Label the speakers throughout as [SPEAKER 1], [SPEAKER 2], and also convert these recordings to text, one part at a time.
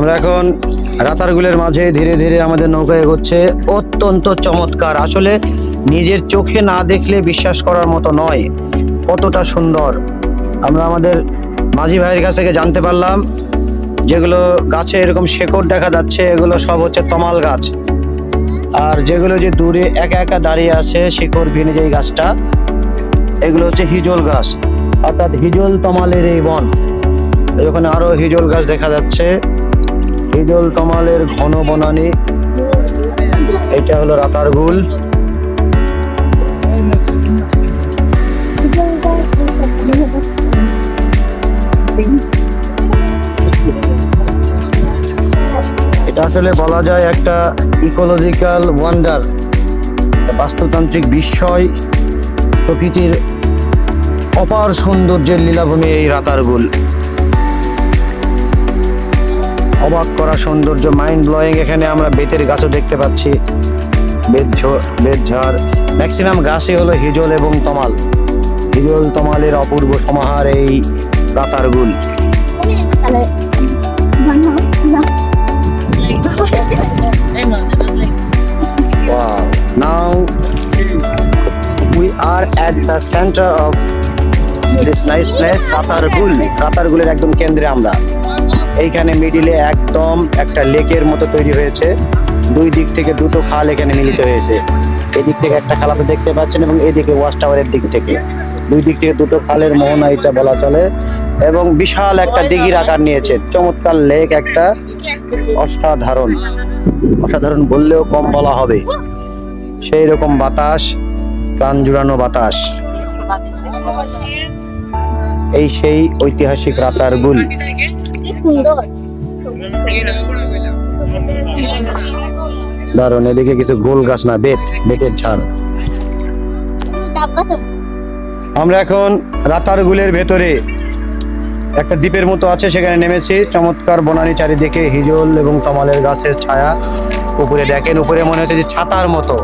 [SPEAKER 1] আমরা এখন রাতারগুলের মাঝে ধীরে ধীরে আমাদের নৌকা এগোচ্ছে। অত্যন্ত চমৎকার, আসলে নিজের চোখে না দেখলে বিশ্বাস করার মতো নয় কতটা সুন্দর। আমরা আমাদের মাঝি ভাইয়ের কাছ থেকে জানতে পারলাম যেগুলো গাছে এরকম শেকড় দেখা যাচ্ছে এগুলো সব হচ্ছে তমাল গাছ, আর যেগুলো যে দূরে একা একা দাঁড়িয়ে আছে শিকড় ভিনে যেই গাছটা এগুলো হচ্ছে হিজল গাছ, অর্থাৎ হিজল তমালের এই বন। এখানে আরো হিজল গাছ দেখা যাচ্ছে, হিজল তমালের ঘন বনানী। এটা হলো রাতারগুল। এটা আসলে বলা যায় একটা ইকোলজিক্যাল ওয়ান্ডার, বাস্তুতান্ত্রিক বিস্ময়, প্রকৃতির অপার সৌন্দর্যের লীলাভূমি এই রাতারগুল। অবাক করা সৌন্দর্য, মাইন্ড ব্লোয়িং। এখানে আমরা বেতের গাছও দেখতে পাচ্ছি, বেত ঝাড়। ম্যাক্সিমাম গাছই হলো হিজল এবং তমাল। হিজল তমালের অপূর্ব সমাহার এই Ratargul. Wow. Now we are at the center of this nice place, Ratargul. রাতারগুলের একদম কেন্দ্রে আমরা। এইখানে মিডিলে একদম একটা লেকের মতো তৈরি হয়েছে, দুই দিক থেকে দুটো খাল এখানে মিলিত হয়েছে। এদিক থেকে একটা খাল আপনি দেখতে পাচ্ছেন এবং এদিকে ওয়াচ টাওয়ারের দিক থেকে, দুই দিক থেকে দুটো খালের মোহনা এটা বলা চলে, এবং বিশাল একটা দিঘির আকার নিয়েছে। চমৎকার লেক একটা, অসাধারণ, অসাধারণ বললেও কম বলা হবে। সেই রকম বাতাস, প্রাণ জুড়ানো বাতাস। এই সেই ঐতিহাসিক রাতারগুল। দারুণ। এদিকে কিছু গোল গাছ না, বেতের ঝাড়। আমরা এখন রাতারগুলের ভেতরে একটা দ্বীপের মতো আছে, সেখানে নেমেছি। চমৎকার বনানী, চারিদিকে হিজল এবং তমালের গাছের ছায়া। উপরে দেখেন, উপরে মনে হচ্ছে যে ছাতার মতো।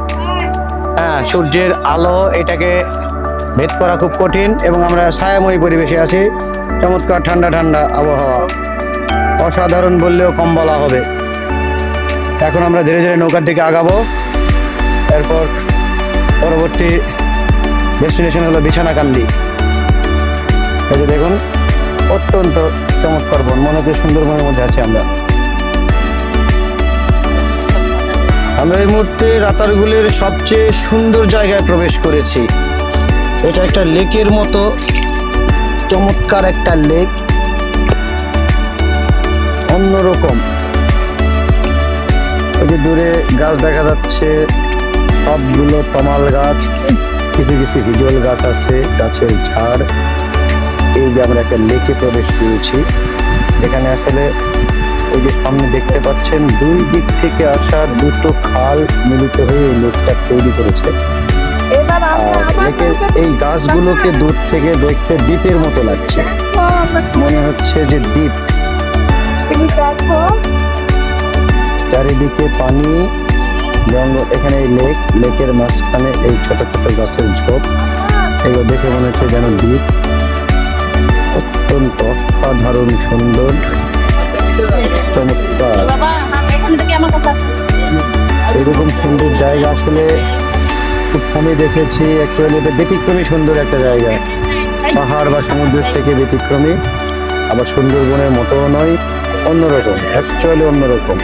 [SPEAKER 1] হ্যাঁ, সূর্যের আলো এটাকে ভেদ করা খুব কঠিন, এবং আমরা ছায়াময়ী পরিবেশে আছি। চমৎকার ঠান্ডা ঠান্ডা আবহাওয়া, অসাধারণ বললেও কম বলা হবে। এখন আমরা ধীরে ধীরে নৌকার দিকে আগাবো। এরপর পরবর্তী ডেস্টিনেশন হলো বিছানাকান্দি। এই যে দেখুন, অত্যন্ত চমৎকার বন, মনে হচ্ছে সুন্দরবনের মধ্যে আছি আমরা। আমরা এই মুহূর্তে রাতারগুলের সবচেয়ে সুন্দর জায়গায় প্রবেশ করেছি। এটা একটা লেকের মতো, চমৎকার একটা লেক, অন্যরকম। এই যে দূরে গাছ দেখা যাচ্ছে, সবগুলো তমাল গাছ, কিছু কিছু হিজল গাছ আছে, গাছের ঝাড়। এই যে আমরা একটা লেকে প্রবেশ করেছি। এখানে আসলে এই যে সামনে দেখতে পাচ্ছেন, দুই দিক থেকে আসা দুটো খাল মিলিত হয়ে এই লেকটা তৈরি করেছে। লেকের এই গাছগুলোকে দূর থেকে দেখতে দ্বীপের মতো লাগছে, মনে হচ্ছে যে দ্বীপ। চারিদিকে পানি, জঙ্গল, এখানে এই লেকের মাঝখানে এই ছোট ছোট গাছের ঝোপ, এগুলো দেখে মনে হচ্ছে যেন দ্বীপ। অত্যন্ত অসাধারণ সুন্দর, চমৎকার। এরকম সুন্দর জায়গা আসলে খুব কমই দেখেছি। অ্যাকচুয়ালি এটা ব্যতিক্রমী সুন্দর একটা জায়গা, পাহাড় বা সমুদ্রের থেকে ব্যতিক্রমী, আবার সুন্দরবনের মতোও নয়, অন্যরকম, অ্যাকচুয়ালি অন্যরকম।